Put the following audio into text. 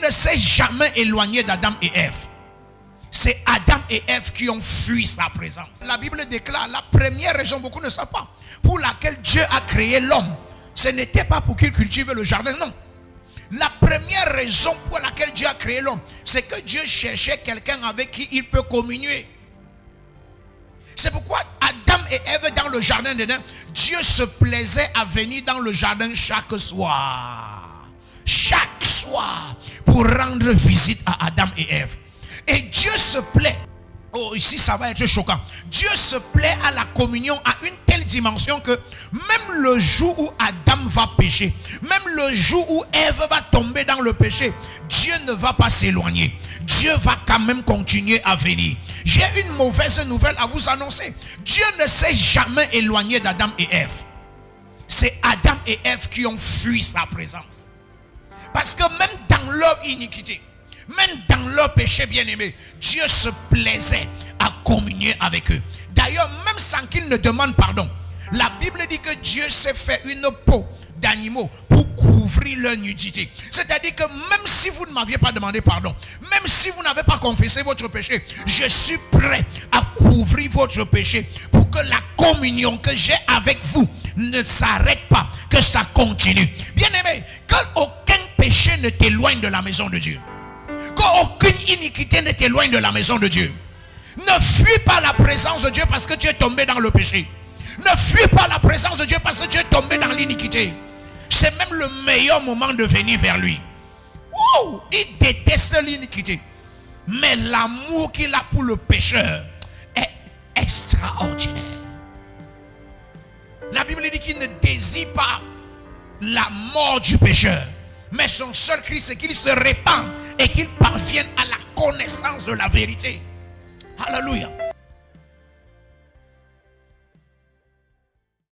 ne s'est jamais éloigné d'Adam et Ève. C'est Adam et Ève qui ont fui sa présence. La Bible déclare la première raison, beaucoup ne savent pas, pour laquelle Dieu a créé l'homme. Ce n'était pas pour qu'il cultive le jardin, non. La première raison pour laquelle Dieu a créé l'homme, c'est que Dieu cherchait quelqu'un avec qui il peut communier. C'est pourquoi Adam et Ève dans le jardin d'Éden, Dieu se plaisait à venir dans le jardin chaque soir. Chaque soir, pour rendre visite à Adam et Ève. Et Dieu se plaît, oh ici ça va être choquant, Dieu se plaît à la communion à une telle dimension que même le jour où Adam va pécher, même le jour où Ève va tomber dans le péché, Dieu ne va pas s'éloigner. Dieu va quand même continuer à venir. J'ai une mauvaise nouvelle à vous annoncer. Dieu ne s'est jamais éloigné d'Adam et Ève. C'est Adam et Ève qui ont fui sa présence. Parce que même dans leur iniquité, même dans leur péché bien-aimé, Dieu se plaisait à communier avec eux. D'ailleurs, même sans qu'ils ne demandent pardon, la Bible dit que Dieu s'est fait une peau d'animaux pour couvrir leur nudité. C'est-à-dire que même si vous ne m'aviez pas demandé pardon, même si vous n'avez pas confessé votre péché, je suis prêt à couvrir votre péché pour que la communion que j'ai avec vous ne s'arrête pas, que ça continue. Bien-aimé, qu'aucun péché ne t'éloigne de la maison de Dieu. Qu'aucune iniquité ne t'éloigne de la maison de Dieu. Ne fuis pas la présence de Dieu parce que tu es tombé dans le péché. Ne fuis pas la présence de Dieu parce que tu es tombé dans l'iniquité. C'est même le meilleur moment de venir vers lui. Oh, il déteste l'iniquité. Mais l'amour qu'il a pour le pécheur est extraordinaire. La Bible dit qu'il ne désire pas la mort du pécheur. Mais son seul cri, c'est qu'il se répand et qu'il parvienne à la connaissance de la vérité. Alléluia.